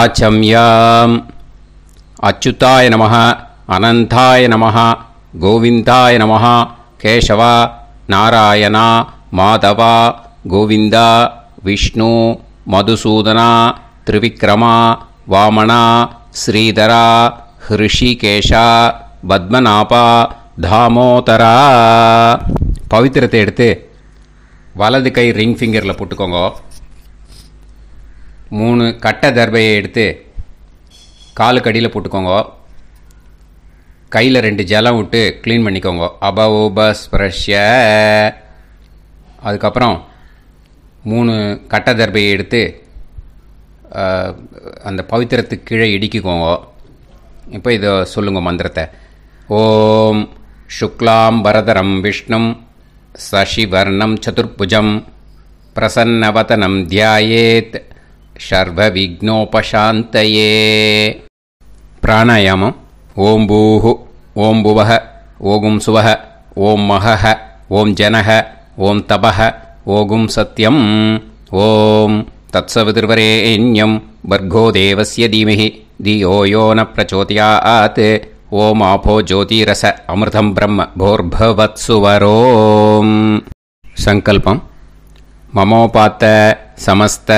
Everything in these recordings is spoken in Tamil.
ஆச்சம்யாம். அச்சுதாய நமः, அனந்தாய நமः, கோவிந்தாய நமः, கேசவா, நாராயணா, மாதவா, கோவிந்தா, விஷ்ணு, மதுசூதனா, திரிவிக்ரமா, வாமனா, ஸ்ரீதரா, ஹிருஷிகேஷா, பத்மநாபா, தாமோதரா. பவித்திரத்தை எடுத்து வலது கை ரிங் ஃபிங்கரில் போட்டுக்கோங்க. 3 கட்டை தர்பையை எடுத்து காலுக்கடியில் போட்டுக்கோங்க. கையில் 2 ஜலம் விட்டு க்ளீன் பண்ணிக்கோங்க. அபவோபஸ்பிரஷ்ய. அதுக்கப்புறம் 3 கட்டை தர்பையை எடுத்து அந்த பவித்திரத்துக்கு கீழே இடிக்கிக்கோங்க. இப்போ இதை சொல்லுங்க மந்திரத்தை. ஓம் சுக்லாம் வரதரம் விஷ்ணும் சசிவர்ணம் சதுர்புஜம் பிரசன்னவதனம் தியாயேத் சர்வ விக்னோபசாந்தயே. பிராணாயாமம். ஓம் பூஹு, ஓம் புவஹ, ஓகும் சுவஹ, ஓம் மஹஹ, ஓம் ஜனஹ, ஓம் தபஹ, ஓகும் சத்யம். ஓம் தத்சவிதுர்வரேண்யம் பர்கோ தேவஸ்ய தீமஹி தியோ யோ ந பிரச்சோதயாத். ஓம் ஆபோ ஜோதிரச அமிர்தம் பிரம்ம போர்பவத்சுவரோம். சங்கல்பம். மமோபாத்த சமஸ்த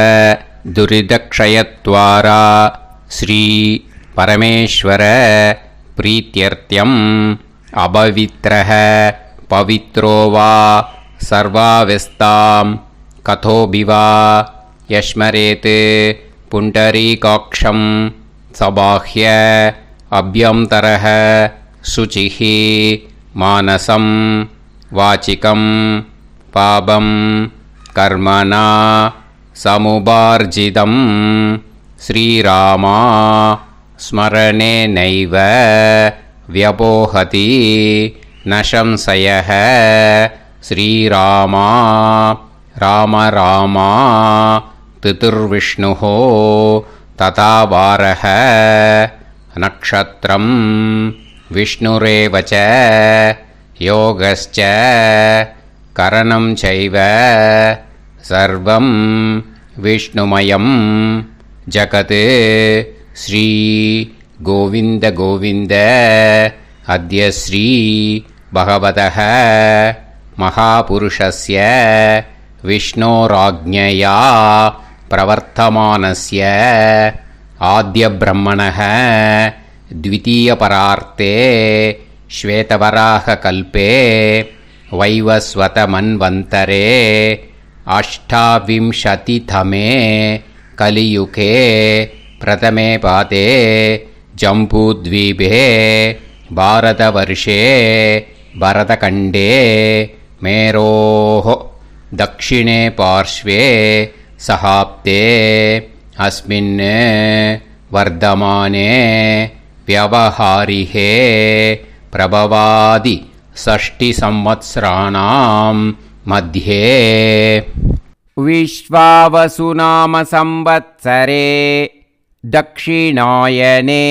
துரிதக்ஷயத்வாரா ஸ்ரீ பரமேஸ்வர பிரீத்யர்த்தியம் அபவித்ரஹ பவித்ரோ வா சர்வாவஸ்தாம் கதோபிவா யஸ்மரேத் புண்டரீகாக்ஷம் சபாஹ்ய அப்யந்தரஹ சுசிஹ மானசம் வாசிகம் பாபம் கர்மணா சமுபார்ஜிதம் ஸ்ரீராமா ஸ்மரணேனைவ வ்யபோஹதி ந சம்சயः. ஸ்ரீராமா ராம ராமா திதிர்விஷ்ணுः ததா வாரः நக்ஷத்ரம் விஷ்ணுரேவ ச யோகஸ்ச கரணம் சைவ சர்வம் விஷ்ணுமயம் ஜகத். ஸ்ரீ கோவிந்த கோவிந்த அத்ய ஸ்ரீ பகவதः மகாபுருஷஸ்ய விஷ்ணோராஜ்ஞயா பிரவர்த்தமானஸ்ய ஆத்ய பிரம்மணः த்விதீயபரார்த்தே ஸ்வேதவராக கல்பே வைவஸ்வத மன்வந்தரே அஷ்டாவிம்சதிதமே கலியுகே பிரதமே பாதே ஜம்பூத்வீபே பாரதவர்ஷே பரதகண்டே மேரோः தக்ஷிணே பார்ஷ்வே சஹாப்தே அஸ்மின் வர்தமானே வியவஹாரிஹே பிரபவாதி ஷஷ்டி சம்வத்சராணாம் மத்யே. விஸ்வாவசு நாம சம்வத்சரே தக்ஷிணாயனே.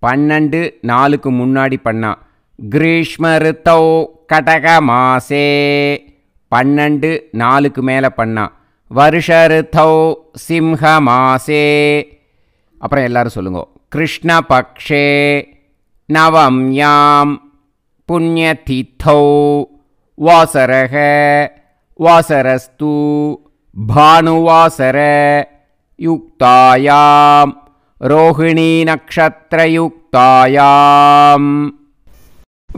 12 முன்னாடி பண்ணா. கிரீஷ்ம ரித்தௌ கடக மாசே 12 மேலே பண்ணா. வருஷ ரித்தௌ சிம்ஹ மாசே. அப்புறம் எல்லாரும் சொல்லுங்க. கிருஷ்ண பக்ஷே நவம்யாம் புண்ணியதித்தௌ வாசரக வாசரஸ்து பானுவாசர யுக்தாயாம் ரோஹிணி நக்ஷத்ரயுக்தாயாம்.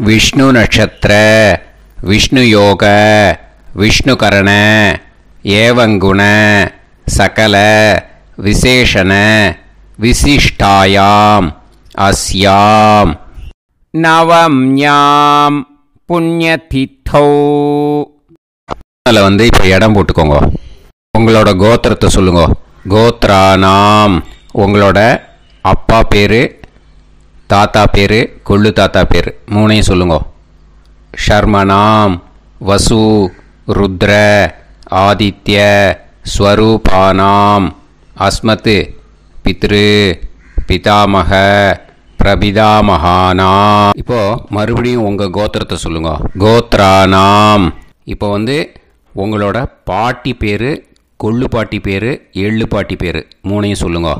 விஷ்ணு நட்சத்திர விஷ்ணு யோக விஷ்ணுகரண ஏவங்குண சகல விசேஷண விசிஷ்டாயாம் அஸ்யாம் நவம்யாம் புண்ணியதித்தௌ. அதில் இப்போ இடம் போட்டுக்கோங்க. உங்களோட கோத்திரத்தை சொல்லுங்க. கோத்ரானாம். உங்களோட அப்பா பேர், தாத்தா பேர், கொள்ளு தாத்தா பேர் 3 சொல்லுங்க. ஷர்மனாம் வசு ருத்ர ஆதித்ய ஸ்வரூபானாம் அஸ்மத் பித்ரு பிதாமக பிரபிதாமகானாம். இப்போ மறுபடியும் உங்கள் கோத்திரத்தை சொல்லுங்க. கோத்ரானாம். இப்போ உங்களோட பாட்டி பேர், கொள்ளு பாட்டி பேர், எள்ளு பாட்டி பேர் 3 சொல்லுங்க.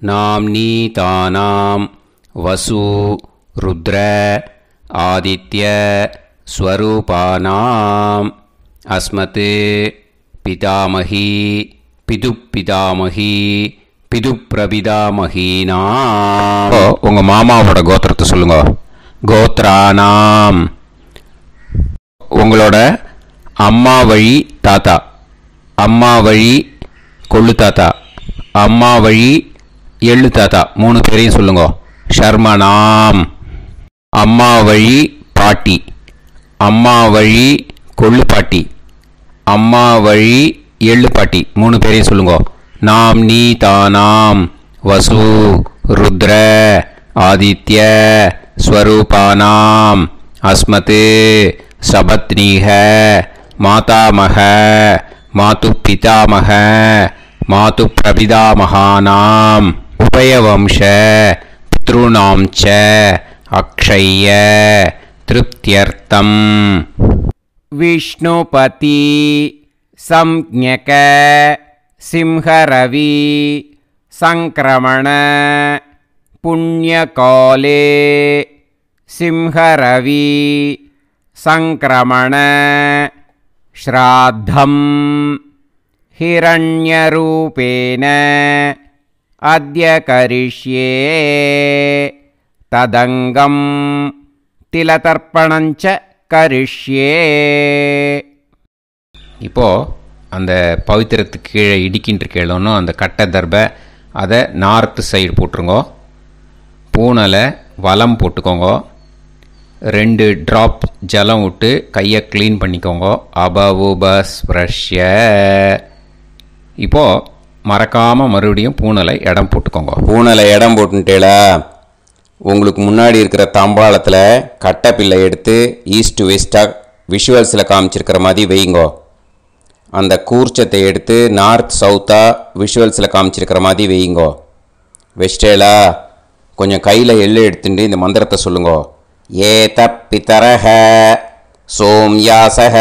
நாம்னீதானாம் வசு ருத்ர ஆதித்ய ஸ்வரூபானாம் அஸ்மத் பிதாமகி பிதுப்பிதாமகி பிதுப்பிரபிதாமகீனாம். உங்கள் மாமாவோட கோத்திரத்தை சொல்லுங்க. கோத்ரானாம் உங்களோட அம்மா வழி தாத்தா, அம்மா வழி கொள்ளு தாத்தா, அம்மா வழி எள்ளு தாத்தா, 3 பேரையும் சொல்லுங்க. ஷர்மனாம் அம்மா வழி பாட்டி, அம்மா வழி கொள்ளு பாட்டி, அம்மா வழி எள்ளு பாட்டி, 3 பேரையும் சொல்லுங்க. நாம்னீதானாம் வசு ருத்ர ஆதித்ய ஸ்வரூபானாம் அஸ்மத் சபத்னீஹ மாதாமக மாது பிதாமக மாது பிரபிதாமகானாம் உபயவம்ச பித்ருணாம் ச அக்ஷய்ய திருப்தியர்த்தம். விஷ்ணுபதி சம்ஞக சிம்ஹரவி சங்கிரமண புண்ணியகாலே சிம்ஹரவி சங்கிரமண ஸ்ராத்தம் ஹிரண்யரூபேன அத்ய கரிஷ்யே ததங்கம் திலதர்ப்பணஞ்ச கரிஷ்யே. இப்போது அந்த பவித்திரத்துக்கு கீழே இடிக்கின்ற கீழே அந்த கட்டை தர்பை அதை நார்த்து சைடு போட்டுருங்கோ. பூனலை வலம் போட்டுக்கோங்க. 2 ட்ராப் ஜலம் விட்டு கையை க்ளீன் பண்ணிக்கோங்க. அபவுபஸ் ப்ரஷ்ய. இப்போது மறக்காமல் மறுபடியும் பூனலை இடம் போட்டுக்கோங்க. பூனலை இடம் போட்டுட்டேளா, உங்களுக்கு முன்னாடி இருக்கிற தாம்பாளத்தில் கட்டை பிள்ளை எடுத்து ஈஸ்ட் வெஸ்டாக விஷுவல்ஸில் காமிச்சிருக்கிற மாதிரி வைங்கோ. அந்த கூர்ச்சத்தை எடுத்து நார்த் சவுத்தாக விஷுவல்ஸில் காமிச்சிருக்கிற மாதிரி வைங்கோ. வெஸ்டேலா கொஞ்சம் கையில் எள்ளு எடுத்துட்டு இந்த மந்திரத்தை சொல்லுங்கோ. ஏத பிதரஹ சோம்யாசஹ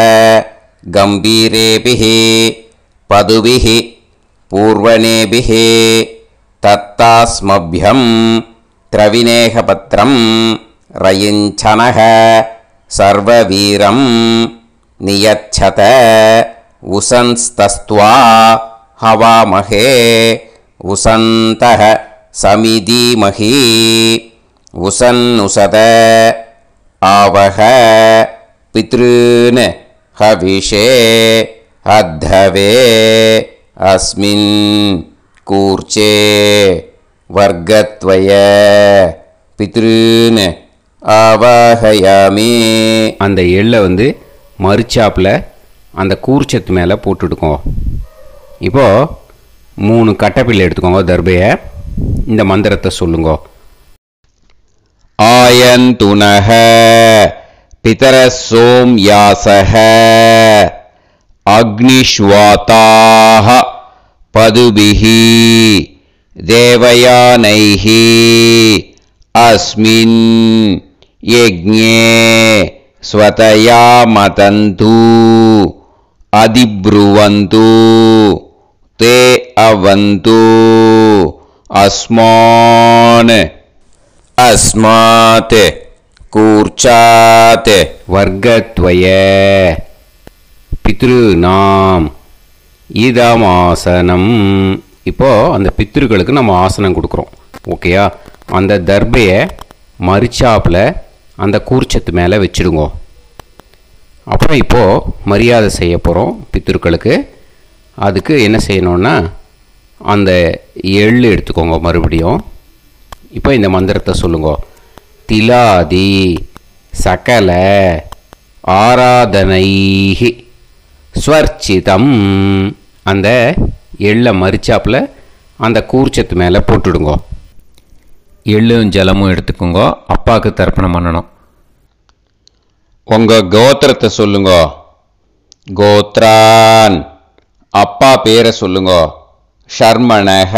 கம்பீரேபிஹி பதுபிஹி பூர்வனேபிஹி தத்தாஸ்மப்யம் திரவிநேகபத்ரம் ரயிஞ்சனஹ சர்வவீரம் நியச்சத உசன்ஸ்தஸ்த்வா ஹவாமஹே உசந்தஹ சமிதீமஹி உசன்னுசத ஆவஹ பித்ருன் ஹவிஷே அத்தவே அஸ்மின் கூர்ச்சே வர்க்கத்வய பித்ருன் ஆவாஹயாமி. அந்த எள்ளை மறுச்சாப்பில் அந்த கூர்ச்சத்து மேலே போட்டுடுக்கோங்க. இப்போது 3 கட்டைப்பிள்ளை எடுத்துக்கோங்க. தர்பையை இந்த மந்திரத்தை சொல்லுங்க. ஆயந்துனஹ பிதர சோம்யாசஹ அக்னிஷ்வாதாஹ பதுபிஹி தேவயானைஹி அஸ்மின் யஜ்ஞே ஸ்வதயா மதந்து அதிப்ருவந்து தே அவது அஸ்மான் அஸ்மாத் கூர்ச்சாத் வர்க்கத்வய பித்ருநாம் இதமாசனம். இப்போது அந்த பித்ருக்களுக்கு நம்ம ஆசனம் கொடுக்குறோம். ஓகேயா? அந்த தர்பையை மரிச்சாப்பில் அந்த கூர்ச்சத்து மேலே வச்சுடுங்க. அப்புறம் இப்போது மரியாதை செய்ய போகிறோம் பித்ருக்களுக்கு. அதுக்கு என்ன செய்யணுன்னா அந்த எள்ளு எடுத்துக்கோங்க. மறுபடியும் இப்போ இந்த மந்திரத்தை சொல்லுங்க. திலாதி சகல ஆராதனைஹி ஸ்வர்ச்சிதம். அந்த எள்ளை மரிச்சாப்பில் அந்த கூர்ச்சத்து மேலே போட்டுடுங்க. எள்ளும் ஜலமும் எடுத்துக்கோங்க. அப்பாவுக்கு தர்ப்பணம் பண்ணணும். உங்கள் கோத்திரத்தை சொல்லுங்க. கோத்ரான் அப்பா பேரை சொல்லுங்க. ஷர்மணஹ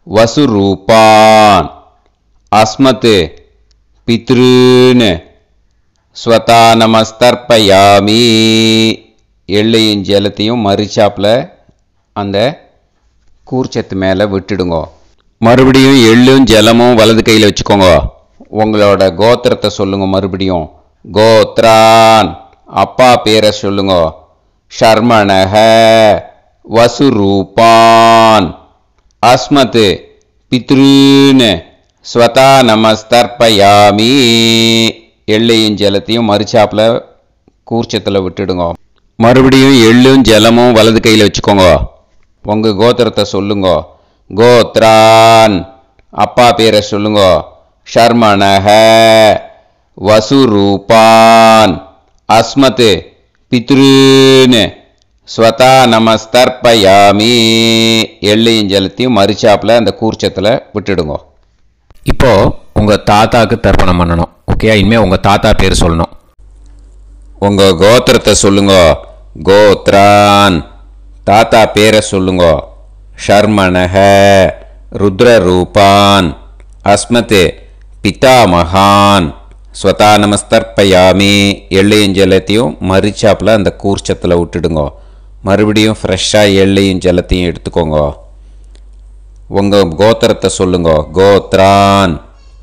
வசுரூபான் அஸ்மத் பித்ருன் ஸ்வதானமஸ்தர்ப்பயாமி. எள்ளையும் ஜலத்தையும் மரிச்சாப்பில் அந்த கூர்ச்சத்து மேலே விட்டுடுங்க. மறுபடியும் எள்ளும் ஜலமும் வலது கையில் வச்சுக்கோங்க. உங்களோட கோத்திரத்தை சொல்லுங்க. மறுபடியும் கோத்ரான், அப்பா பேரை சொல்லுங்க. ஷர்மணஹ, வசுரூபான், அஸ்மத், பித்ருன், ஸ்வதா நமஸ்தர்ப்பயாமி. எள்ளையும் ஜலத்தையும் மறுச்சாப்பில் கூர்ச்சத்தில் விட்டுடுங்க. மறுபடியும் எள்ளும் ஜலமும் வலது கையில் வச்சுக்கோங்க. உங்கள் கோத்திரத்தை சொல்லுங்க. கோத்ரான், அப்பா பேரை சொல்லுங்க. ஷர்மணஹ, வசுரூபான், அஸ்மத், பித்ருன், ஸ்வதா நமஸ்தர்ப்பயாமி. எள்ளையும் ஜலத்தையும் மறுச்சாப்பில் அந்த கூர்ச்சத்தில் விட்டுடுங்க. இப்போது உங்கள் தாத்தாவுக்கு தர்ப்பணம் பண்ணணும். ஓகே, இனிமேல் உங்கள் தாத்தா பேர் சொல்லணும். உங்கள் கோத்திரத்தை சொல்லுங்க. கோத்ரான், தாத்தா பேரை சொல்லுங்க. ஷர்மணஹ, ருத்ரரூபான், அஸ்மத், பிதாமகான், ஸ்வதா நமஸ்தர்ப்பயாமி. எள்ளையும் ஜலத்தையும் மறுச்சாப்பில் அந்த கூர்ச்சத்தில் விட்டுடுங்க. மறுபடியும் ஃப்ரெஷ்ஷாக எள்ளையும் ஜலத்தையும் எடுத்துக்கோங்க. உங்கள் கோத்திரத்தை சொல்லுங்க. கோத்ரான்,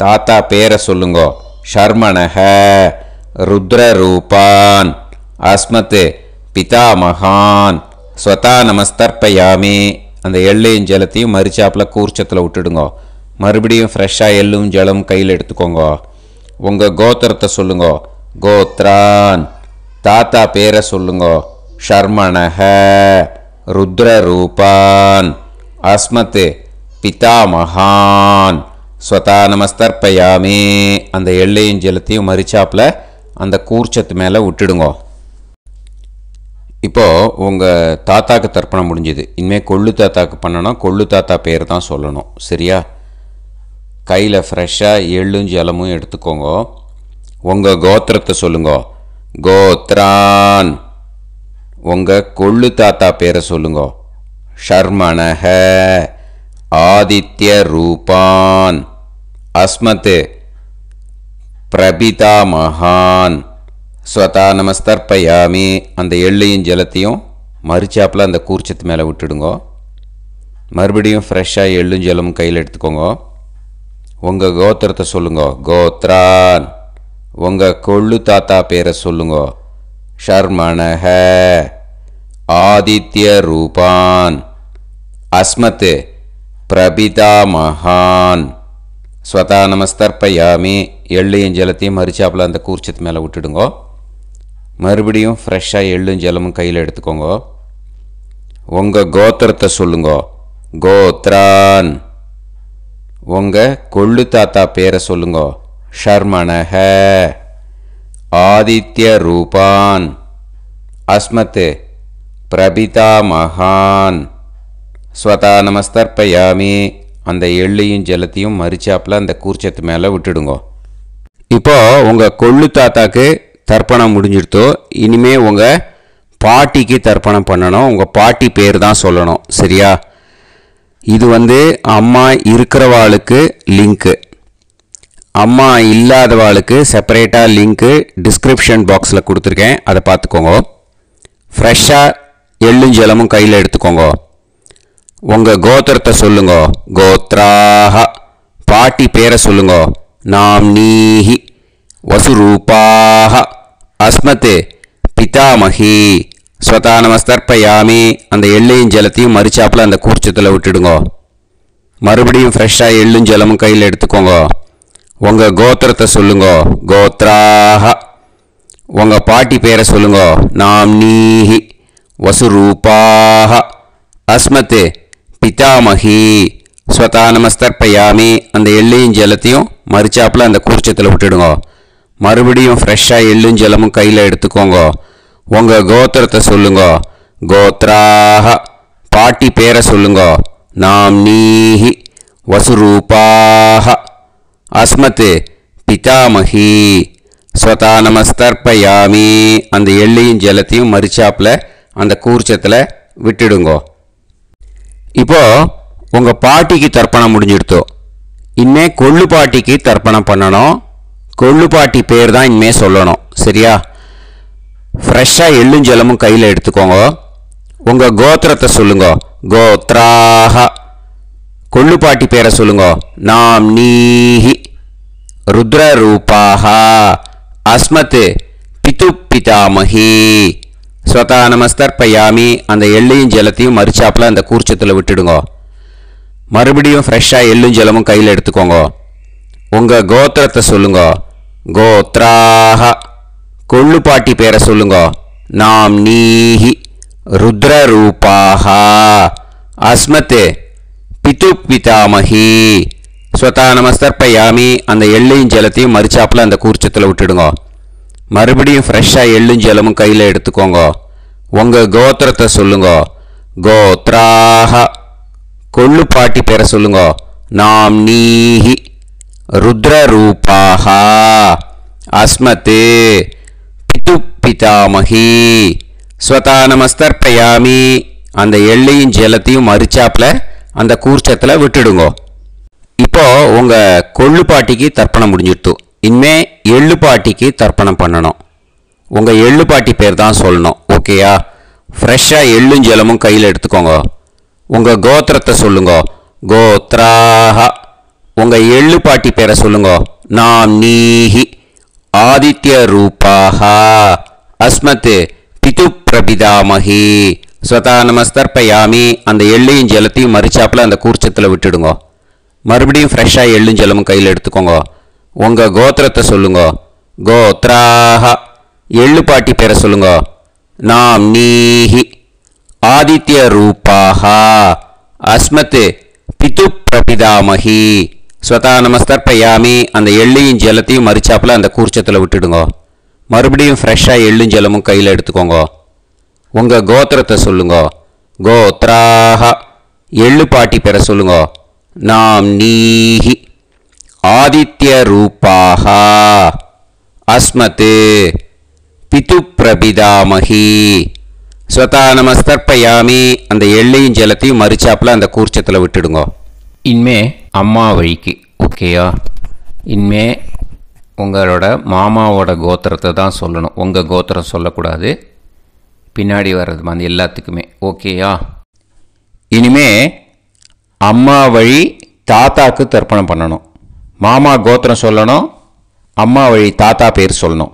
தாத்தா பேரை சொல்லுங்க. ஷர்மணஹ, ருத்ரரூபான், அஸ்மத், பிதாமகான், ஸ்வதா நமஸ்தர்ப்பயாமி. அந்த எள்ளையும் ஜலத்தையும் மறுச்சாப்பில் கூர்ச்சத்தில் விட்டுடுங்க. மறுபடியும் ஃப்ரெஷ்ஷாக எள்ளும் ஜலம் கையில் எடுத்துக்கோங்க. உங்கள் கோத்திரத்தை சொல்லுங்க. கோத்ரான், தாத்தா பேரை சொல்லுங்க. ஷர்மணஹ, ருத்ரரூபான், அஸ்மத், பிதாமகான், ஸ்வதா நமஸ்தர்ப்பயாமி. அந்த எள்ளையும் ஜலத்தையும் மறுச்சாப்பில் அந்த கூர்ச்சத்து மேலே விட்டுடுங்க. இப்போது உங்கள் தாத்தாக்கு தர்ப்பணம் முடிஞ்சுது. இனிமேல் கொள்ளு தாத்தாக்கு பண்ணணும். கொள்ளு தாத்தா பேர் தான் சொல்லணும். சரியா? கையில் ஃப்ரெஷ்ஷாக எள்ளும் ஜலமும் எடுத்துக்கோங்க. உங்கள் கோத்திரத்தை சொல்லுங்க. கோத்ரான், உங்கள் கொள்ளு தாத்தா பேரை சொல்லுங்க. ஷர்மணஹ, ஆதித்ய ரூபான், அஸ்மத், பிரபிதாமகான், ஸ்வதா நமஸ்தர்ப்பயாமி. அந்த எள்ளையும் ஜலத்தையும் மறுச்சாப்பில் அந்த கூர்ச்சத்து மேலே விட்டுடுங்க. மறுபடியும் ஃப்ரெஷ்ஷாக எள்ளும் ஜலமும் கையில் எடுத்துக்கோங்க. உங்கள் கோத்திரத்தை சொல்லுங்க. கோத்ரான், உங்கள் கொள்ளு தாத்தா பேரை சொல்லுங்க. ஷர்மணஹ, ஆதித்ய ரூபான், அஸ்மத், பிரபிதாமகான், ஸ்வதா நமஸ்தர்ப்பயாமி. எள்ளையும் ஜலத்தையும் மறுச்சாப்பில் அந்த கூர்ச்சத்து மேலே விட்டுடுங்க. மறுபடியும் ஃப்ரெஷ்ஷாக எள்ளும் ஜலமும் கையில் எடுத்துக்கோங்க. உங்கள் கோத்திரத்தை சொல்லுங்க. கோத்ரான், உங்கள் கொள்ளு தாத்தா பேரை சொல்லுங்க. ஷர்மணஹ, ஆதித்ய ரூபான், அஸ்மத், பிரபிதாமகான், ஸ்வதா நமஸ்தர்ப்பயாமி. அந்த எள்ளையும் ஜலத்தையும் மறுச்சாப்பில் அந்த கூர்ச்சத்து மேலே விட்டுடுங்க. இப்போது உங்கள் கொள்ளு தாத்தாக்கு தர்ப்பணம் முடிஞ்சிடுத்தோ. இனிமேல் உங்கள் பாட்டிக்கு தர்ப்பணம் பண்ணணும். உங்கள் பாட்டி பேர் தான் சொல்லணும். சரியா? இது அம்மா இருக்கிறவாளுக்கு லிங்க்கு, அம்மா இல்லாதவாளுக்கு செப்பரேட்டாக லிங்க்கு டிஸ்கிரிப்ஷன் பாக்ஸில் கொடுத்துருக்கேன். அதை பார்த்துக்கோங்க. ஃப்ரெஷ்ஷாக எள்ளும் ஜலமும் கையில் எடுத்துக்கோங்க. உங்கள் கோத்திரத்தை சொல்லுங்க. கோத்ராஹ, பாட்டி பேரை சொல்லுங்க. நாம்னீஹி, வசுரூபாஹ, அஸ்மத், பிதாமகி, ஸ்வதா நமஸ்தர்ப்பயாமி. அந்த எள்ளையும் ஜலத்தையும் மறுச்சாப்பில் அந்த கூர்ச்சத்தில் விட்டுடுங்க. மறுபடியும் ஃப்ரெஷ்ஷாக எள்ளும் ஜலமும் கையில் எடுத்துக்கோங்க. உங்கள் கோத்திரத்தை சொல்லுங்க. கோத்ராஹ, உங்கள் பாட்டி பேரை சொல்லுங்க. நாம்னீஹி, வசுரூபாஹ, அஸ்மத், பிதாமகி, ஸ்வதா நமஸ்தர்ப்பயாமி. அந்த எள்ளையும் ஜலத்தையும் மறுச்சாப்பில் அந்த கூர்ச்சத்தில் விட்டுடுங்க. மறுபடியும் ஃப்ரெஷ்ஷாக எள்ளும் ஜலமும் கையில் எடுத்துக்கோங்க. உங்கள் கோத்திரத்தை சொல்லுங்க. கோத்ராஹ, பாட்டி பேரை சொல்லுங்க. நாம்னீஹி, வசுரூபாஹ, அஸ்மத், பிதாமகி, ஸ்வதா நமஸ்தர்ப்பயாமி. அந்த எள்ளையும் ஜலத்தையும் மறுச்சாப்பில் அந்த கூர்ச்சத்தில் விட்டுடுங்க. இப்போது உங்கள் பாட்டிக்கு தர்ப்பணம் முடிஞ்சிடுத்தோ. இனிமே கொள்ளு பாட்டிக்கு தர்ப்பணம் பண்ணணும். கொள்ளு பாட்டி பேர் தான் இனிமே சொல்லணும். சரியா? ஃப்ரெஷ்ஷாக எள்ளும் ஜலமும் கையில் எடுத்துக்கோங்க. உங்கள் கோத்திரத்தை சொல்லுங்க. கோத்ராஹ, கொள்ளு பாட்டி பேரை சொல்லுங்க. நாம் நீஹி ருத்ரரூபாஹ அஸ்மத் பிது பிதாமஹி. ஸ்வதா நமஸ்தர்ப்பயாமி. அந்த எள்ளையும் ஜலத்தையும் மறிச்சாப்பில் அந்த கூர்ச்சத்தில் விட்டுடுங்க. மறுபடியும் ஃப்ரெஷ்ஷாக எள்ளும் ஜலமும் கையில் எடுத்துக்கோங்க. உங்கள் கோத்திரத்தை சொல்லுங்க. கோத்ராஹ. கொள்ளு பாட்டி பேரை சொல்லுங்க. நாம் நீஹி ருத்ரரூபாஹ அஸ்மத் பிது பிதாமஹி. ஸ்வதா நமஸ்தர்ப்பயாமி. அந்த எள்ளையும் ஜலத்தையும் மறிச்சாப்பில் அந்த கூர்ச்சத்தில் விட்டுடுங்க. மறுபடியும் ஃப்ரெஷ்ஷாக எள்ளும் ஜலமும் கையில் எடுத்துக்கோங்க. உங்கள் கோத்திரத்தை சொல்லுங்க. கோத்ராஹ. கொள்ளு பாட்டி பேரை சொல்லுங்க. நாம் நீஹி ருத்ரரூபாஹ அஸ்மத் பிது பிதாமஹி. ஸ்வதா நமஸ்தர்ப்பயாமி. அந்த எள்ளையும் ஜலத்தையும் மறிச்சாப்பில் அந்த கூர்ச்சத்தில் விட்டுடுங்க. இப்போ உங்கள் கொள்ளு பாட்டிக்கு தர்ப்பணம் முடிஞ்சிடுத்து. இனிமே எள்ளு பாட்டிக்கு தர்ப்பணம் பண்ணணும். உங்கள் எள்ளு பாட்டி பேர் தான் சொல்லணும். ஓகேயா? ஃப்ரெஷ்ஷாக எள்ளும் ஜலமும் கையில் எடுத்துக்கோங்க. உங்கள் கோத்திரத்தை சொல்லுங்க. கோத்ராஹ. உங்கள் எள்ளு பாட்டி பேரை சொல்லுங்க. நாம் நீஹி ஆதித்ய ரூபாஹ அஸ்மத் பிது பிரபிதாமஹி. ஸ்வதா நமஸ்தர்ப்பயாமி. அந்த எள்ளையும் ஜலத்தையும் மறிச்சாப்பில் அந்த கூர்ச்சத்தில் விட்டுடுங்க. மறுபடியும் ஃப்ரெஷ்ஷாக எள்ளும் ஜலமும் கையில் எடுத்துக்கோங்க. உங்கள் கோத்திரத்தை சொல்லுங்க. கோத்ராஹ. எள்ளு பாட்டி பேரை சொல்லுங்க. நாம் நீஹி ஆதித்ய ரூபாஹ அஸ்மத் பிது பிரபிதாமஹி. ஸ்வதா நமஸ்தர்ப்பயாமி. அந்த எள்ளையும் ஜலத்தையும் மறிச்சாப்பில் அந்த கூர்ச்சத்தில் விட்டுடுங்க. மறுபடியும் ஃப்ரெஷ்ஷாக எள்ளும் ஜலமும் கையில் எடுத்துக்கோங்க. உங்கள் கோத்திரத்தை சொல்லுங்க. கோத்ராஹ. எள்ளு பாட்டி பேரை சொல்லுங்க. நாம் நீஹி ஆதித்ய ரூபாஹ அஸ்மத் பிது பிரபிதாமஹி. ஸ்வதா நமஸ்தர்ப்பயாமி. அந்த எள்ளையும் ஜலத்தையும் மறிச்சாப்பில் அந்த கூர்ச்சத்தில் விட்டுடுங்க. இனிமே அம்மா வழிக்கு. ஓகேயா? இனிமே உங்களோட மாமாவோட கோத்திரத்தை தான் சொல்லணும். உங்கள் கோத்திரம் சொல்லக்கூடாது. பின்னாடி வர்றது வந்து எல்லாத்துக்குமே. ஓகேயா? இனிமே அம்மா வழி தாத்தாக்கு தர்ப்பணம் பண்ணணும். மாமா கோத்திரம் சொல்லணும். அம்மா வழி தாத்தா பேர் சொல்லணும்.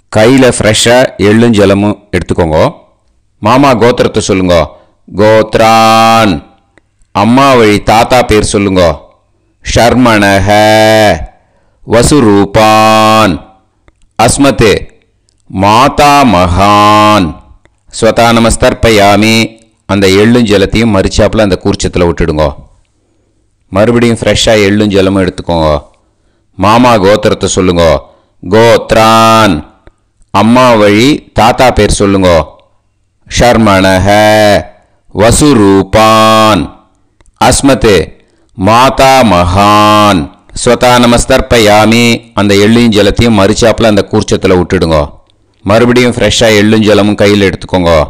கையில் ஃப்ரெஷ்ஷாக எள்ளும் ஜலமும் எடுத்துக்கோங்க. மாமா கோத்திரத்தை சொல்லுங்க. கோத்ரான். அம்மா வழி தாத்தா பேர் சொல்லுங்க. ஷர்மணஹ வசுரூபான் அஸ்மத் மாதா மகான். ஸ்வதா நமஸ்தர்ப்பயாமி. அந்த எள்ளும் ஜலத்தையும் மறிச்சாப்பில் அந்த கூர்ச்சத்தில் விட்டுடுங்க. மறுபடியும் ஃப்ரெஷ்ஷாக எள்ளும் ஜலமும் எடுத்துக்கோங்க. மாமா கோத்திரத்தை சொல்லுங்க. கோத்ரான். அம்மா வழி தாத்தா பேர் சொல்லுங்க. ஷர்மணஹ வசுரூபான் அஸ்மத் மாதா மகான். ஸ்வதா நமஸ்தர்ப்பயாமி. அந்த எள்ளையும் ஜலத்தையும் மறிச்சாப்பில் அந்த கூர்ச்சத்தில் விட்டுடுங்க. மறுபடியும் ஃப்ரெஷ்ஷாக எள்ளும் ஜலமும் கையில் எடுத்துக்கோங்க.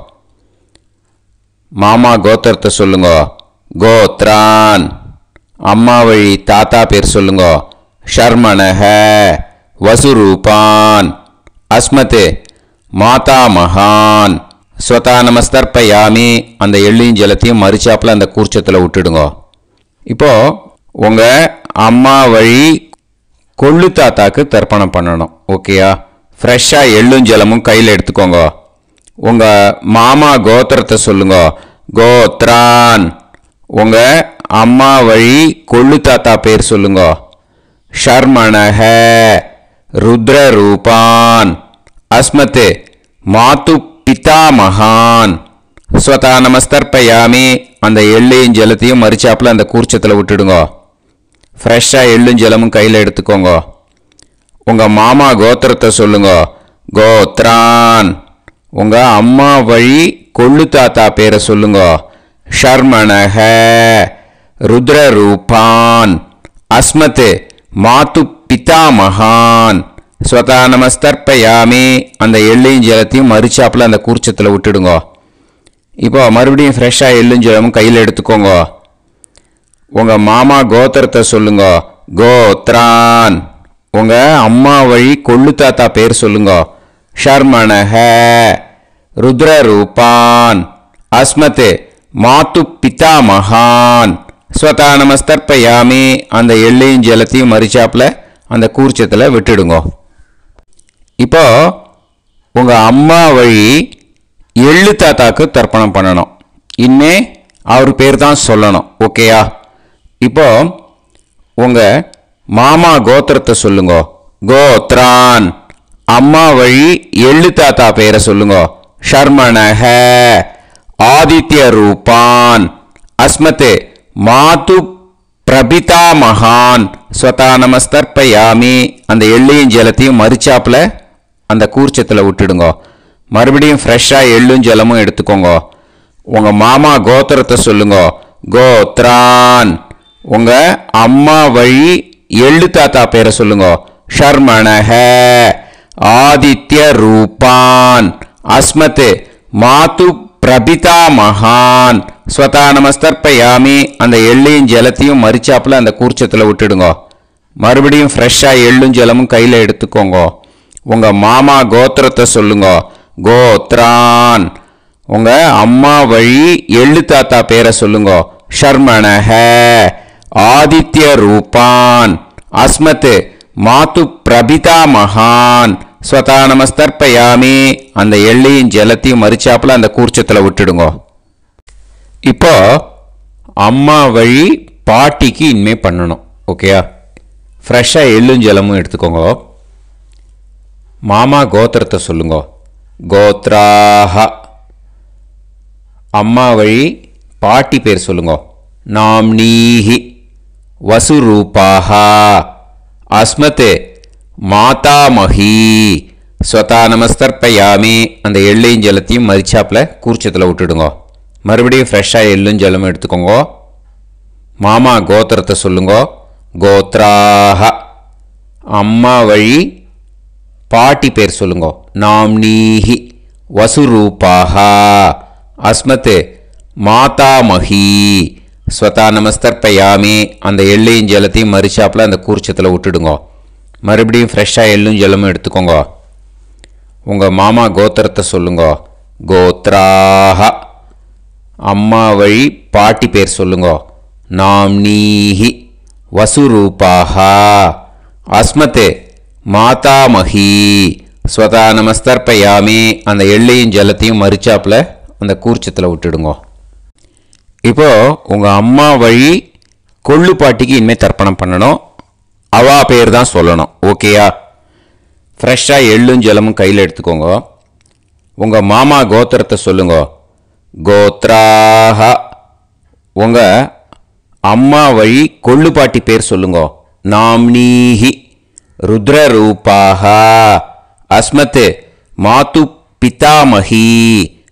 மாமா கோத்திரத்தை சொல்லுங்க. கோத்ரான். அம்மா வழி தாத்தா பேர் சொல்லுங்க. ஷர்மணஹ வசுரூபான் அஸ்மத் மாதா மகான். ஸ்வதா நமஸ்தர்ப்பயாமி. அந்த எள்ளையும் ஜலத்தையும் மறிச்சாப்பில் அந்த கூர்ச்சத்தில் விட்டுடுங்க. இப்போது உங்கள் அம்மா வழி கொள்ளு தாத்தாக்கு தர்ப்பணம் பண்ணணும். ஓகேயா? ஃப்ரெஷ்ஷாக எள்ளும் ஜலமும் கையில் எடுத்துக்கோங்க. உங்கள் மாமா கோத்திரத்தை சொல்லுங்க. கோத்ரான். உங்கள் அம்மா வழி கொள்ளு தாத்தா பேர் சொல்லுங்க. ஷர்மணஹ ருத்ரரூபான் அஸ்மத் மாது பிதா மகான். ஸ்வதா நமஸ்தர்ப்பயாமி. அந்த எள்ளையும் ஜலத்தையும் மறிச்சாப்பில் அந்த கூர்ச்சத்தில் விட்டுடுங்க. ஃப்ரெஷ்ஷாக எள்ளும் ஜலமும் கையில் எடுத்துக்கோங்க. உங்கள் மாமா கோத்திரத்தை சொல்லுங்க. கோத்ரான். உங்கள் அம்மா வழி கொள்ளு தாத்தா பேரை சொல்லுங்க. ஷர்மணஹ ருத்ரரூபான் அஸ்மத் மாது பிதா மகான். ஸ்வதா நமஸ்தர்ப்பயாமி. அந்த எள்ளையும் ஜலத்தையும் மறிச்சாப்பில் அந்த கூர்ச்சத்தில் விட்டுடுங்க. இப்போ மறுபடியும் ஃப்ரெஷ்ஷாக எள்ளும் ஜலமும் கையில் எடுத்துக்கோங்க. உங்கள் மாமா கோத்திரத்தை சொல்லுங்க. கோத்ரான். உங்கள் அம்மா வழி கொள்ளு தாத்தா பேர் சொல்லுங்க. ஷர்மணஹ ருத்ரரூபான் அஸ்மத் மாது பிதா மகான். ஸ்வதா நமஸ்தர்ப்பயாமி அந்த எள்ளையும் ஜலத்தையும் மறிச்சாப்பில் அந்த கூர்ச்சத்தில் விட்டுடுங்க. இப்போ உங்கள் அம்மா வழி எள்ளு தாத்தாக்கு தர்ப்பணம் பண்ணணும். இனிமே அவர் பேர் தான் சொல்லணும். ஓகேயா? இப்போ உங்கள் மாமா கோத்திரத்தை சொல்லுங்க. கோத்ரான். அம்மா வழி எள்ளு தாத்தா பேரை சொல்லுங்க. ஷர்மணஹ ஆதித்ய ரூபான் அஸ்மதே மாது பிரபிதா மகான் ஸ்வதா நமஸ்தர்ப்பயாமி அந்த எள்ளையும் ஜலத்தையும் மறிச்சாப்பில் அந்த கூர்ச்சத்தில் விட்டுடுங்க. மறுபடியும் ஃப்ரெஷ்ஷாக எள்ளும் ஜலமும் எடுத்துக்கோங்க. உங்கள் மாமா கோத்திரத்தை சொல்லுங்க. கோத்ரான். உங்கள் அம்மா வழி எள்ளு தாத்தா பேரை சொல்லுங்க. ஷர்மணஹ ஆதித்ய ரூபான் அஸ்மதே மாது பிரபிதா மகான் ஸ்வதா நமஸ்தர்ப்பயாமி அந்த எள்ளையும் ஜலத்தையும் மறிச்சாப்பில் அந்த கூர்ச்சத்தில் விட்டுடுங்க. மறுபடியும் ஃப்ரெஷ்ஷாக எள்ளும் ஜலமும் கையில் எடுத்துக்கோங்க. உங்கள் மாமா கோத்திரத்தை சொல்லுங்க. கோத்ரான். உங்கள் அம்மா வழி எள்ளு தாத்தா பேரை சொல்லுங்க. ஷர்மணஹ ஆதித்ய ரூபான் அஸ்மதே மாது பிரபிதா மகான் ஸ்வதா நமஸ்தர்ப்பயாமி அந்த எள்ளையும் ஜலத்தையும் மறிச்சாப்பில் அந்த கூர்ச்சத்தில் விட்டுடுங்க. இப்போ அம்மா வழி பாட்டிக்கு இனிமே பண்ணணும். ஓகேயா? ஃப்ரெஷ்ஷாக எள்ளும் ஜலமும் எடுத்துக்கோங்க. மாமா கோத்திரத்தை சொல்லுங்க. கோத்ராஹ. அம்மா வழி பாட்டி பேர் சொல்லுங்க. நாம்னீஹி வசுரூபாஹ அஸ்மதே மாதாமஹி ஸ்வதா நமஸ்தர்ப்பயாமி அந்த எள்ளையும் ஜலத்தையும் மறிச்சாப்பில் கூர்ச்சத்தில் விட்டுடுங்க. மறுபடியும் ஃப்ரெஷ்ஷாக எள்ளும் ஜலமும் எடுத்துக்கோங்க. மாமா கோத்திரத்தை சொல்லுங்க. கோத்ராஹ. அம்மா வழி பாட்டி பேர் சொல்லுங்க. நாம்னீஹி வசுரூபாஹ அஸ்மதே மாதாமஹி ஸ்வதா நமஸ்தர்ப்பயாமி அந்த எள்ளையும் ஜலத்தையும் மறிச்சாப்பில் அந்த கூர்ச்சத்தில் விட்டுடுங்க. மறுபடியும் ஃப்ரெஷ்ஷாக எள்ளும் ஜலமும் எடுத்துக்கோங்க. உங்கள் மாமா கோத்திரத்தை சொல்லுங்க. கோத்ராஹ. அம்மா வழி பாட்டி பேர் சொல்லுங்க. நாம்னீஹி வசுரூபாஹ அஸ்மதே மாதாமஹி ஸ்வதா நமஸ்தர்ப்பயாமி அந்த எள்ளையும் ஜலத்தையும் மறிச்சாப்பில் அந்த கூர்ச்சத்தில் விட்டுடுங்க. இப்போது உங்கள் அம்மா வழி கொள்ளு பாட்டிக்கு இனிமேல் தர்ப்பணம் பண்ணணும். அவா பேர் தான் சொல்லணும். ஓகேயா? ஃப்ரெஷ்ஷாக எள்ளும் ஜலமும் கையில் எடுத்துக்கோங்க. உங்கள் மாமா கோத்திரத்தை சொல்லுங்க. கோத்ராஹ. உங்கள் அம்மா வழி கொள்ளு பாட்டி பேர் சொல்லுங்க. நாம்னீஹி ருத்ரரூபாஹ அஸ்மதே மாது பிதாமஹி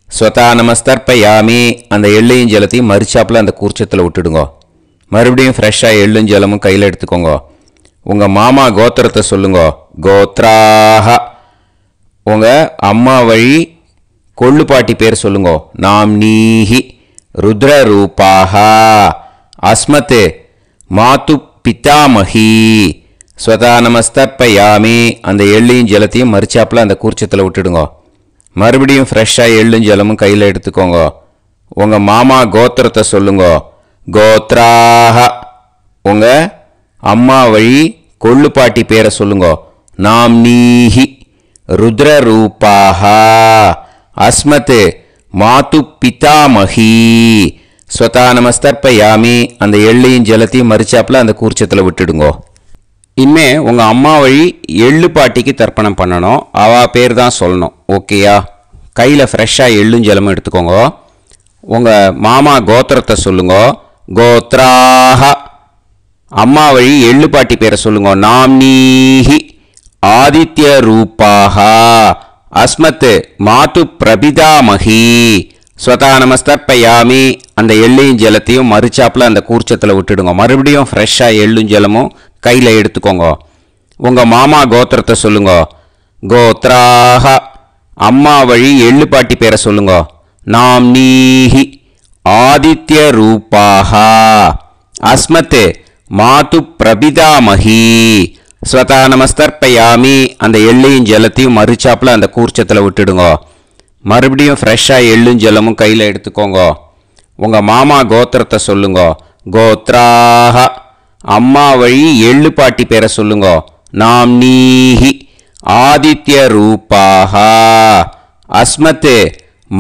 ஸ்வதா நமஸ்தர்ப்பயாமி அந்த எள்ளையும் ஜலத்தையும் மறிச்சாப்பில் அந்த கூர்ச்சத்தில் விட்டுடுங்க. மறுபடியும் ஃப்ரெஷ்ஷாக எள்ளும் ஜலமும் கையில் எடுத்துக்கோங்க. உங்கள் மாமா கோத்திரத்தை சொல்லுங்க. கோத்ராஹ. உங்கள் அம்மா வழி கொள்ளு பாட்டி பேர் சொல்லுங்க. நாம்னீஹி ருத்ரரூபாஹ அஸ்மதே மாது பிதாமஹி ஸ்வதா நமஸ்தர்ப்பயாமி அந்த எள்ளையும் ஜலத்தையும் மறிச்சாப்பில் அந்த கூர்ச்சத்தில் விட்டுடுங்க. மறுபடியும் ஃப்ரெஷ்ஷாக எள்ளும் ஜலமும் கையில் எடுத்துக்கோங்க. உங்கள் மாமா கோத்திரத்தை சொல்லுங்க. கோத்ராஹ. உங்கள் அம்மா வழி கொள்ளு பாட்டி பேரை சொல்லுங்க. நாம்னீஹி ருத்ரரூபாஹ அஸ்மதே மாது பிதாமஹி ஸ்வதா நமஸ்தர்ப்பயாமி அந்த எள்ளையும் ஜலத்தையும் மறிச்சாப்பில் அந்த கூர்ச்சத்தில் விட்டுடுங்க. இனிமே உங்கள் அம்மா வழி எள்ளு பாட்டிக்கு தர்ப்பணம் பண்ணணும். அவா பேர் தான் சொல்லணும். ஓகேயா? கையில் ஃப்ரெஷ்ஷாக எள்ளும் ஜலமும் எடுத்துக்கோங்க. உங்கள் மாமா கோத்திரத்தை சொல்லுங்க. கோத்ராஹ. அம்மா வழி எள்ளு பாட்டி பேரை சொல்லுங்க. நாம்னீஹி ஆதித்ய ரூபாஹ அஸ்மத் மாது பிரபிதாமஹி ஸ்வதா நமஸ்தர்ப்பயாமி அந்த எள்ளையும் ஜலத்தையும் மறிச்சாப்பில் அந்த கூர்ச்சத்தில் விட்டுடுங்க. மறுபடியும் ஃப்ரெஷ்ஷாக எள்ளும் ஜலமும் கையில் எடுத்துக்கோங்க. உங்கள் மாமா கோத்திரத்தை சொல்லுங்க. கோத்ராஹ. அம்மா வழி எள்ளு பாட்டி பேரை சொல்லுங்க. நாம்னீஹி ஆதித்ய ரூபாஹ அஸ்மத் மாது பிரபிதாமஹி ஸ்வதா நமஸ்தர்ப்பயாமி அந்த எள்ளையும் ஜலத்தையும் மறிச்சாப்பில் அந்த கூர்ச்சத்தில் விட்டுடுங்க. மறுபடியும் ஃப்ரெஷ்ஷாக எள்ளும் ஜலமும் கையில் எடுத்துக்கோங்க. உங்கள் மாமா கோத்திரத்தை சொல்லுங்க. கோத்ராஹ அம்மா வழி எள்ளு பாட்டி பேரை சொல்லுங்க. நாம்னீஹி ஆதித்ய ரூபாஹ அஸ்மத்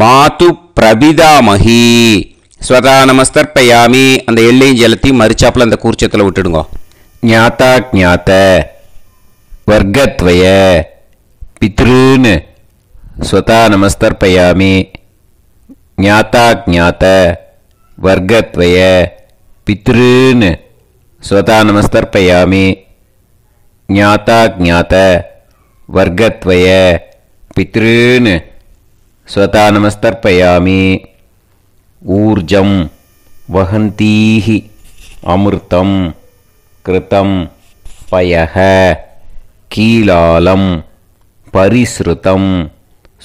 மாது பிரபிதாமஹி ஸ்வதா நமஸ்தர்ப்பயாமி. அந்த எள்ளையும் ஜலத்தையும் மரிச்சாப்புல அந்த கூர்ச்சத்தில் விட்டுடுங்க. ஞாதா ஞாத வர்க்கத்வய பித்ருன் ஸ்வதா நமஸ்தர்ப்பயாமி. ஞாதா ஞாத வர்க்கத்வய பித்ருன் ஸ்வதா நமஸ்தர்ப்பயாமி. ஞாதா ஞாத வர்க்கத்வய பித்ருன் ஸ்வதா நமஸ்தர்ப்பயாமி. ஊர்ஜம் வஹந்தீஹி அமிர்தம் கிருதம் பயஹ கீலாலம் பரிஸ்ருதம்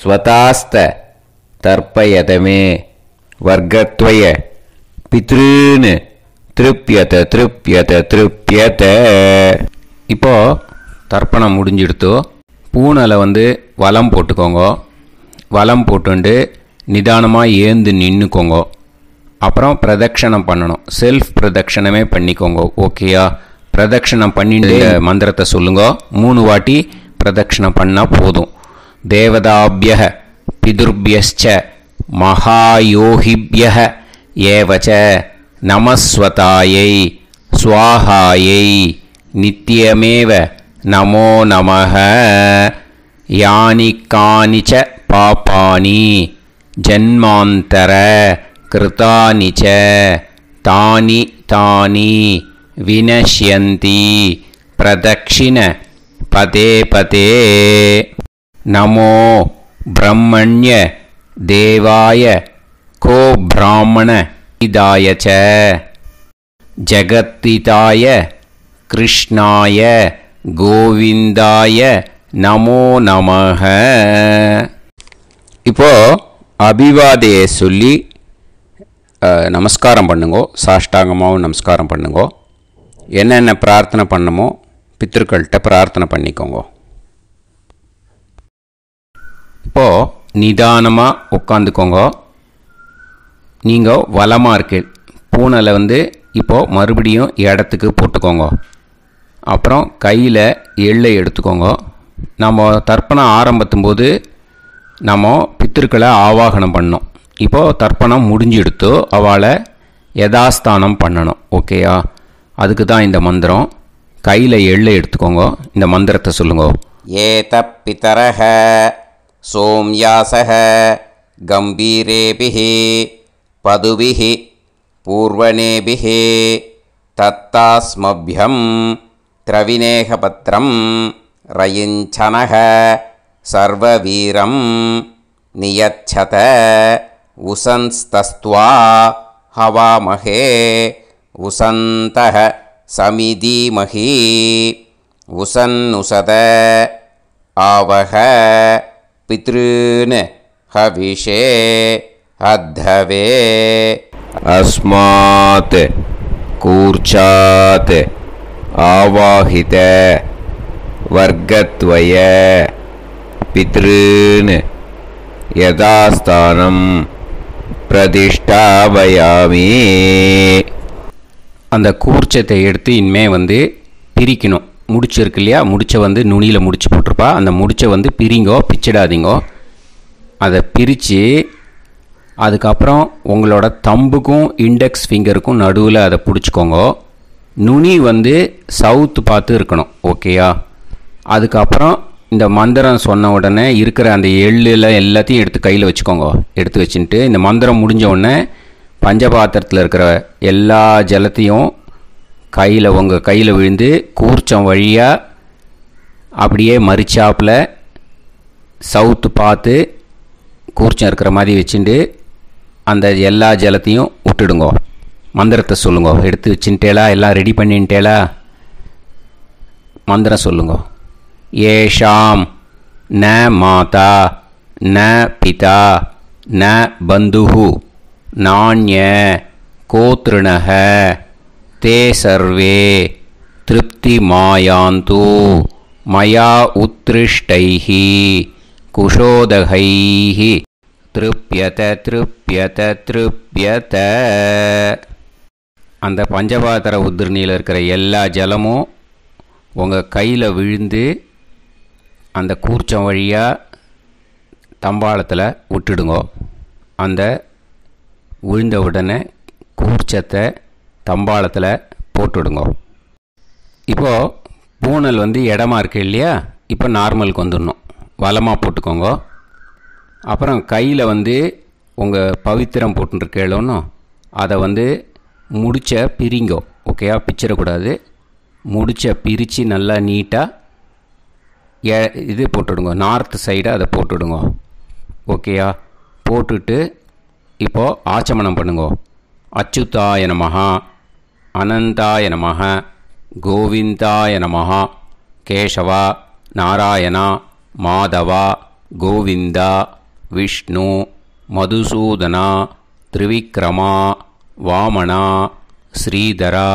ஸ்வதாஸ்த தர்ப்பயதமே வர்க்கத்வய பித்ருன் திருப்யத திருப்யத திருப்யத. இப்போ தர்ப்பணம் முடிஞ்சிடுத்தோ பூனலை வலம் போட்டுக்கோங்க. வலம் போட்டுண்டு நிதானமாக ஏந்து நின்றுக்கோங்க. அப்புறம் பிரதட்சணம் பண்ணணும். செல்ஃப் பிரதட்சணமே பண்ணிக்கோங்க. ஓகேயா? பிரதட்சணம் பண்ணிட்டு மந்திரத்தை சொல்லுங்க. 3 வாட்டி பிரதட்சணம் பண்ணால் போதும். தேவதாபிய பிதுர்பியஸ்ச மகாயோகிபிய ஏவச்ச நமஸ்வதாயை ஸ்வாஹாயை நித்யமேவ நமோ நமஹ. யானி கானிச்ச பாபானி ஜன்மாந்தர கிருதானி ச தானி தானி வினஷ்யந்தி பிரதக்ஷிண பதே பதே. நமோ பிரம்மண்ய தேவாய கோ பிராமண இதாய ச ஜகத்திதாய கிருஷ்ணாய கோவிந்தாய நமோ நமஹ. இப்போ அபிவாதையை சொல்லி நமஸ்காரம் பண்ணுங்கோ. சாஷ்டாங்கமாகவும் நமஸ்காரம் பண்ணுங்கோ. என்னென்ன பிரார்த்தனை பண்ணமோ பித்திருக்கள்கிட்ட பிரார்த்தனை பண்ணிக்கோங்க. இப்போது நிதானமாக உட்காந்துக்கோங்க. நீங்கள் வலமாக இருக்கு பூனலை இப்போது மறுபடியும் இடத்துக்கு போட்டுக்கோங்க. அப்புறம் கையில் எள்ளை எடுத்துக்கோங்க. நம்ம தர்ப்பணம் ஆரம்பத்தும் போது நம்ம பித்திருக்களை ஆவாகனம் பண்ணோம். இப்போது தர்ப்பணம் முடிஞ்செடுத்து அவளை யதாஸ்தானம் பண்ணணும். ஓகேயா? அதுக்கு தான் இந்த மந்திரம். கையில் எள்ளை எடுத்துக்கோங்க. இந்த மந்திரத்தை சொல்லுங்க. ஏத பிதரஹ சோம்யாசஹ கம்பீரேபிஹி பதுபிஹி பூர்வணேபிஹி தத்தாஸ்மப்யம் திரவிநேகபத்ரம் ரயிஞ்சனஹ சர்வவீரம் நியச்சத உசன்ஸ்தஸ்த்வா ஹவாமஹே உசந்தஹ சமிதீமஹி உசன்னுசத ஆவஹ பித்ருன் ஹவிஷே அத்தவே. அஸ்மாத் கூர்ச்சாத் ஆவாஹித வர்க்கத்வய பித்ருன் யதாஸ்தானம் பிரதிஷ்டாபயாமி. அந்த கூர்ச்சத்தை எடுத்து இனிமே பிரிக்கணும். முடிச்சு இருக்கு இல்லையா? முடிச்சை நுனியில் முடிச்சு போட்டிருப்பா. அந்த முடிச்சை பிரிங்கோ, பிச்சிடாதீங்கோ. அதை பிரித்து அதுக்கப்புறம் உங்களோட தம்புக்கும் இண்டெக்ஸ் ஃபிங்கருக்கும் நடுவில் அதை பிடிச்சிக்கோங்க. நுனி சவுத்து பார்த்து இருக்கணும். ஓகேயா? அதுக்கப்புறம் இந்த மந்திரம் சொன்ன உடனே இருக்கிற அந்த எள்ளில் எல்லாத்தையும் எடுத்து கையில் வச்சுக்கோங்க. எடுத்து வச்சுட்டு இந்த மந்திரம் முடிஞ்ச உடனே பஞ்சபாத்திரத்தில் இருக்கிற எல்லா ஜலத்தையும் உங்கள் கையில் விழுந்து கூர்ச்சம் வழியாக அப்படியே மரிச்சாப்பில் சவுத்து பார்த்து கூர்ச்சம் இருக்கிற மாதிரி வச்சுட்டு அந்த எல்லா ஜலத்தையும் விட்டுடுங்க. மந்திரத்தை சொல்லுங்க. எடுத்து வச்சுட்டேலா? எல்லாம் ரெடி பண்ணிட்டேலா? மந்திரம் சொல்லுங்க. ஏஷாம் ந மாதா ந பிதா ந பந்துஹு நாண்ய கோத்ருணஹ தே சர்வே திருப்தி மாயாந்து மயா உத்ருஷ்டைஹி குஷோதகைஹி திருப்யத திருப்யத திருப்யத. அந்த பஞ்சபாத்திர உதிரணியில் இருக்கிற எல்லா ஜலமும் உங்கள் கையில் விழுந்து அந்த கூர்ச்சம் வழியாக தம்பாளத்தில் விட்டுடுங்க. அந்த விழுந்த உடனே கூர்ச்சத்தை தம்பாளத்தில் போட்டுடுங்க. இப்போது பூனல் இடமா இருக்கு இல்லையா, இப்போ நார்மலுக்கு வந்துடணும். வலமாக போட்டுக்கோங்க. அப்புறம் கையில் உங்கள் பவித்திரம் போட்டுருக்கேளோன்னு அதை முடிச்ச பிரிங்கோ. ஓகேயா, பிச்சிடக்கூடாது. முடிச்ச பிரித்து நல்லா நீட்டாக இது போட்டுடுங்க. நார்த் சைடை அதை போட்டுடுங்க. ஓகேயா, போட்டுட்டு இப்போது ஆச்சமனம் பண்ணுங்க. அச்சுதாய நமஹ, அனந்தாய நமஹ, கோவிந்தாய நமஹ, கேசவா, நாராயணா, மாதவா, கோவிந்தா, விஷ்ணு, மதுசூதனா, திரிவிக்ரமா, வாமனா, ஸ்ரீதரா,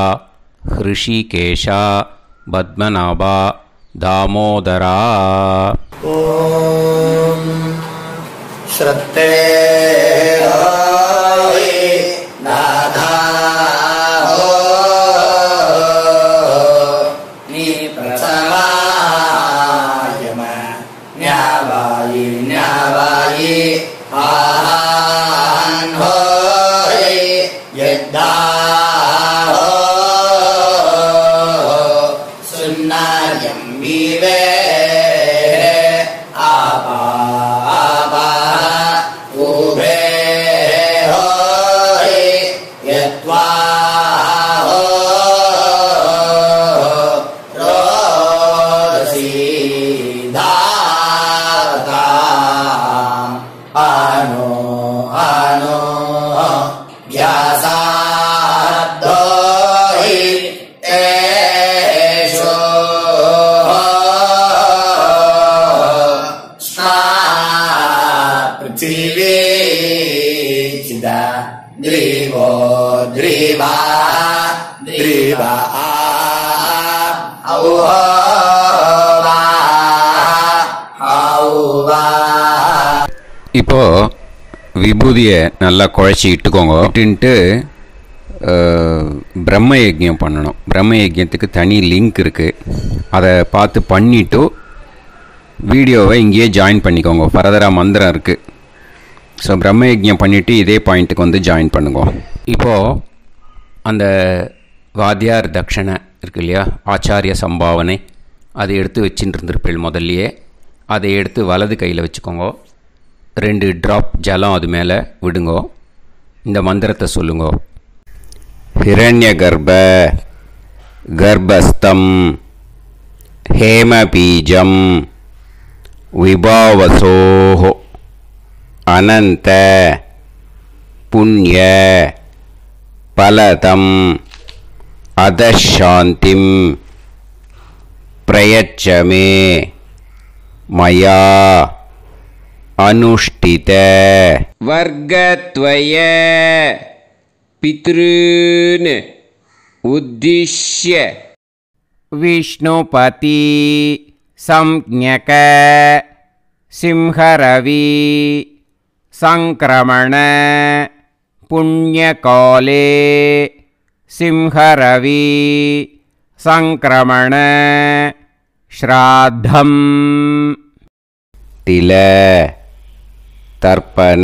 ஹிருஷிகேஷா, பத்மநாபா, தாமோதரா. ஓம் ஸ்ரத்தே நாதா நீ பிரசவாயம ஞாவாயி ஞாவாயி ஆஹான் ஹோய் யத்தா சுன்னாயம் விவே ஆபா ஆபா உபே ஹோய் யத்வா ரோதசி தாதா ஆனோ ஆனோ வியாசாதோஹி தேஷோ ஸ்னா பிருத்திவி சிதா த்ரிவோ த்ரிவா த்ரிவா ஔவா ஔவா. இப்போது விபூதியை நல்லா குழச்சி இட்டுக்கோங்க. இட்டுன்ட்டு பிரம்ம யஜ்யம் பண்ணணும். பிரம்ம யஜ்யத்துக்கு தனி லிங்க் இருக்குது. அதை பார்த்து பண்ணிவிட்டு வீடியோவை இங்கேயே ஜாயின் பண்ணிக்கோங்க. ஃபர்தராக மந்திரம் இருக்குது. ஸோ பிரம்ம யஜ்யம் பண்ணிவிட்டு இதே பாயிண்ட்டுக்கு ஜாயின் பண்ணுங்க. இப்போது அந்த வாத்தியார் தட்சணை இருக்கு இல்லையா, ஆச்சாரிய சம்பாவனை, அதை எடுத்து வச்சுட்டு இருந்திருப்பேள் முதல்லையே. அதை எடுத்து வலது கையில் வச்சுக்கோங்க. 2 ட்ராப் ஜலம் அது மேலே விடுங்கோ. இந்த மந்திரத்தை சொல்லுங்கோ. ஹிரண்ய கர்ப்ப கர்ப்பஸ்தம் ஹேமபீஜம் விபாவசோஹோ அனந்த புண்ணிய பலதம் அதசாந்திம் பிரயச்சமே மயா அனுஷ்டித வர்க்கத்வய பித்ருன் உத்திஷ்ய விஷ்ணுபதி சம்ஞக சிம்ஹரவி சங்கிரமண புண்ணியகாலே சிம்ஹரவி சங்கிரமண ஸ்ராத்தம் தில தர்ப்பண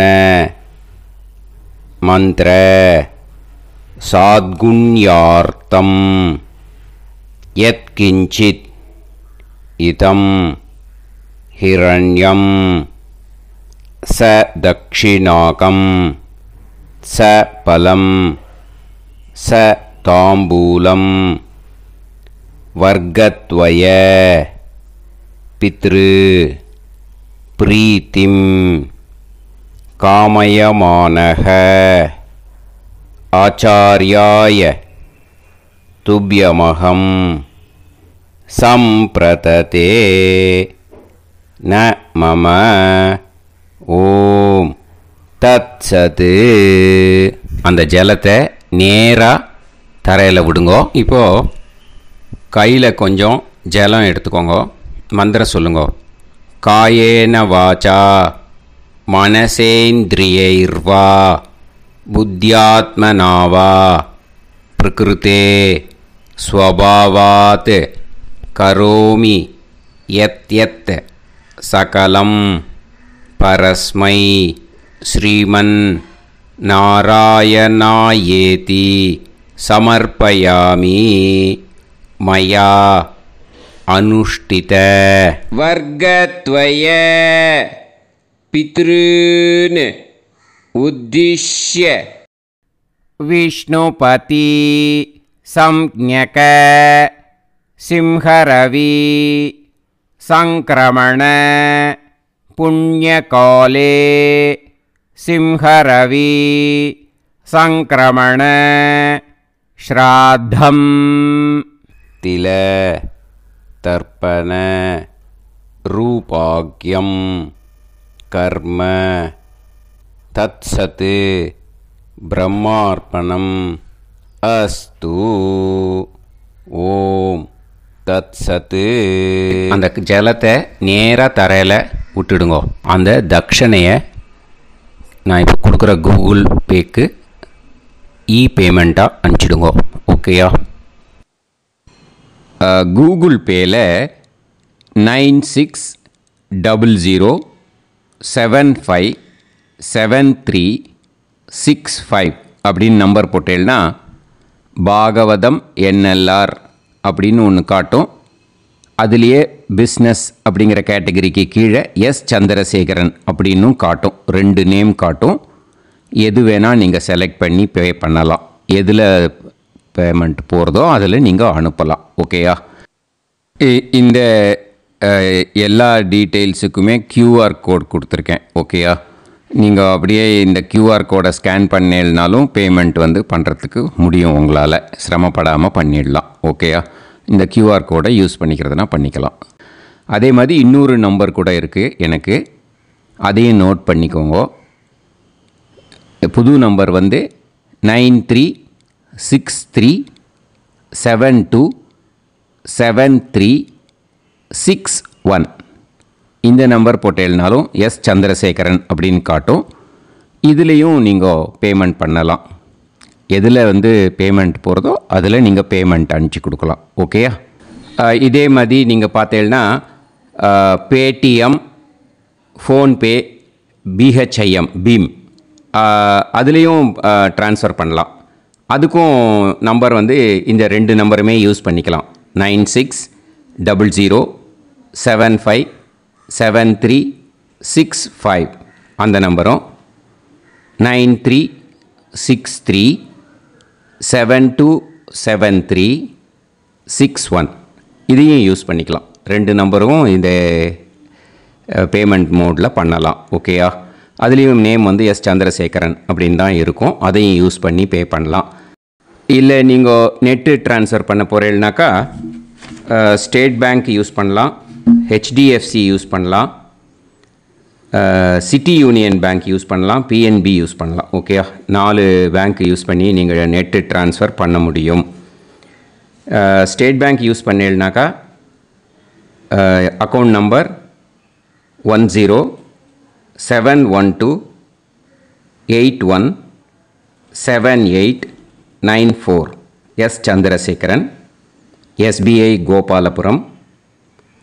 மந்திர சாத்குண்யார்த்தம் யத்கிஞ்சித் இதம் ஹிரண்யம் ச தக்ஷிணாகம் ச பலம் ச தாம்பூலம் வர்க்கத்வய பித்ரு பிரீத்திம் காமயமானஹ ஆச்சார்யாய துப்யமகம் சம்பிரததே ந மம ஓம் தத்சத். அந்த ஜலத்தை நேராக தரையில் விடுங்கோ. இப்போது கையில் கொஞ்சம் ஜலம் எடுத்துக்கோங்க. மந்திரம் சொல்லுங்க. காயேன வாச்சா மனசேந்திரியைர்வா புத்தியாத்மனாவா प्रकृते स्वभावात् करोमि यत् सकलं परस्मै श्रीमन्नारायणायेति समर्पयामि मया अनुष्ठित वर्गद्वय पितॄन् उद्दिश्य विष्णुपति संज्ञक सिंहरवि संक्रमण पुण्यकाले सिंहरवि संक्रमण श्राद्धं तिल तर्पण रूपाग्यं कर्म तत्सत् ब्रह्मार्पणम् अस्तु ஓம் தத் சத்து. அந்த ஜலத்தை நேராக தரையில் விட்டுடுங்க. அந்த தட்சணையை நான் இப்போ கொடுக்குற கூகுள் பேக்கு பேமெண்ட்டாக அனுப்பிச்சிடுங்க. ஓகேயா? கூகுள் பேயில் 9600757365 அப்படின்னு நம்பர் போட்டேன்னா பாகவதம் என்எல்ஆர் அப்படின்னு ஒன்று காட்டும். அதுலேயே பிஸ்னஸ் அப்படிங்கிற கேட்டகரிக்கு கீழே எஸ் சந்திரசேகரன் அப்படின்னும் காட்டும். 2 நேம் காட்டும். எது வேணால் நீங்கள் செலக்ட் பண்ணி பே பண்ணலாம். எதில் பேமெண்ட் போகிறதோ அதில் நீங்கள் அனுப்பலாம். ஓகேயா? இந்த எல்லா டீட்டெயில்ஸுக்குமே QR கோட் கொடுத்துருக்கேன். ஓகேயா? நீங்கள் அப்படியே இந்த QR கோடை ஸ்கேன் பண்ணேல்னாலும் பேமெண்ட் பண்ணுறதுக்கு முடியும். உங்களால் சிரமப்படாமல் பண்ணிடலாம். ஓகேயா? இந்த QR கோடை யூஸ் பண்ணிக்கிறதுனா பண்ணிக்கலாம். அதே மாதிரி இன்னொரு நம்பர் கூட இருக்குது எனக்கு. அதையும் நோட் பண்ணிக்கோங்க. புது நம்பர் 9363727361. இந்த நம்பர் போட்டேல்னாலும் எஸ் சந்திரசேகரன் அப்படின்னு காட்டும். இதுலேயும் நீங்கள் பேமெண்ட் பண்ணலாம். எதில் பேமெண்ட் போகிறதோ அதில் நீங்கள் பேமெண்ட் அனுப்பிச்சி கொடுக்கலாம். ஓகேயா? இதே மாதிரி நீங்கள் பார்த்தேன்னா பேடிஎம், ஃபோன்பே, பிஹெச்ஐஎம், பீம் அதுலேயும் ட்ரான்ஸ்ஃபர் பண்ணலாம். அதுக்கும் நம்பர் இந்த 2 நம்பருமே யூஸ் பண்ணிக்கலாம். 9600757365 அந்த நம்பரும் 9363727361 இதையும் யூஸ் பண்ணிக்கலாம். 2 நம்பரும் இந்த பேமெண்ட் மோடில் பண்ணலாம். ஓகேயா? அதுலேயும் நேம் எஸ் சந்திரசேகரன் அப்படின்னு தான் இருக்கும். அதையும் யூஸ் பண்ணி பே பண்ணலாம். இல்லை நீங்கள் நெட்டு ட்ரான்ஸ்ஃபர் பண்ண போகிறீங்கனாக்கா ஸ்டேட் பேங்க் யூஸ் பண்ணலாம், HDFC யூஸ் பண்ணலாம், சிட்டி யூனியன் பேங்க் யூஸ் பண்ணலாம், PNB யூஸ் பண்ணலாம். ஓகேயா? 4 பேங்க் யூஸ் பண்ணி நீங்கள் நெட்டு ட்ரான்ஸ்ஃபர் பண்ண முடியும். ஸ்டேட் பேங்க் யூஸ் பண்ணீங்கனாக்கா account number 10712817894 S Chandrasekaran, SBI Gopalapuram.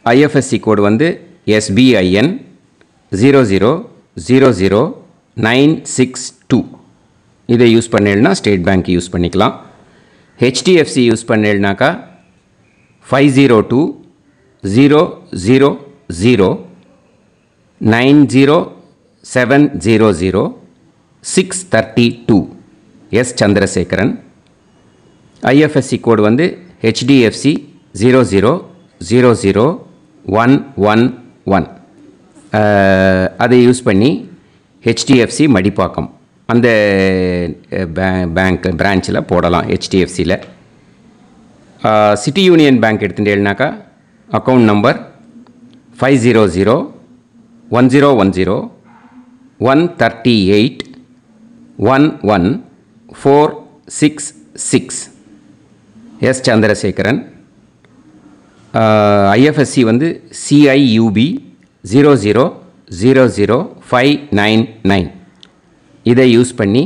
IFSC code SBIN 0000962. இதை யூஸ் பண்ணேன்னா ஸ்டேட் பேங்க் யூஸ் பண்ணிக்கலாம். HDFC யூஸ் பண்ணேன்னாக்கா 5020090700 S Chandrasekaran. IFSC code HDFC 0000111. அதை யூஸ் பண்ணி HDFC மடிப்பாக்கம் அந்த பேங்க் பிரான்ச்சில் போடலாம். HDFCயில் சிட்டி யூனியன் பேங்க் எடுத்துட்டேன்னாக்கா account number 500101013811466 S Chandrasekaran. IFSC CIUB 0000599. இதை யூஸ் பண்ணி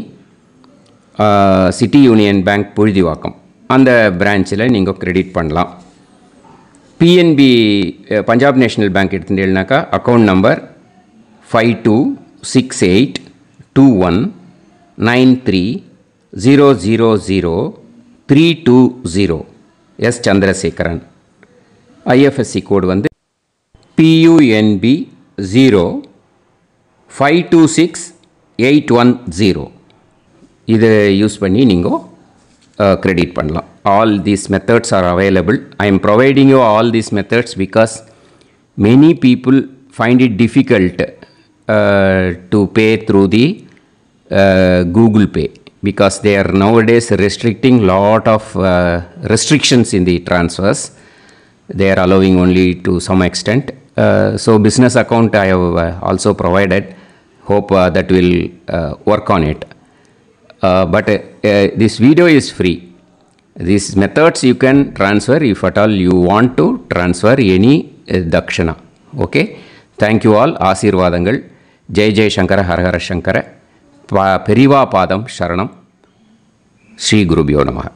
சிட்டி யூனியன் பேங்க் புழுதிவாக்கம் அந்த பிரான்ச்சில் நீங்கள் கிரெடிட் பண்ணலாம். பிஎன்பி பஞ்சாப் நேஷ்னல் பேங்க் எடுத்துட்டீங்கன்னாக்கா account number 52682193000320 S Chandrasekaran. IFSC code வந்து PUNB 0526810. இதை யூஸ் பண்ணி நீங்கள் கிரெடிட் பண்ணலாம். All these methods are available. I'm providing you all these methods because many people find it difficult to pay through the Google Pay because they are nowadays restricting lot of restrictions in the transfers. They are allowing only to some extent. So business account I have also provided. Hope that will work on it. But this video is free. These methods you can transfer if at all you want to transfer any dakshana. Okay. Thank you all. ஆசீர்வாதங்கள். ஜெய் ஜெய் சங்கர ஹரஹர சங்கர. பெரிவா பாதம் சரணம். ஸ்ரீ குருபியோ நமः.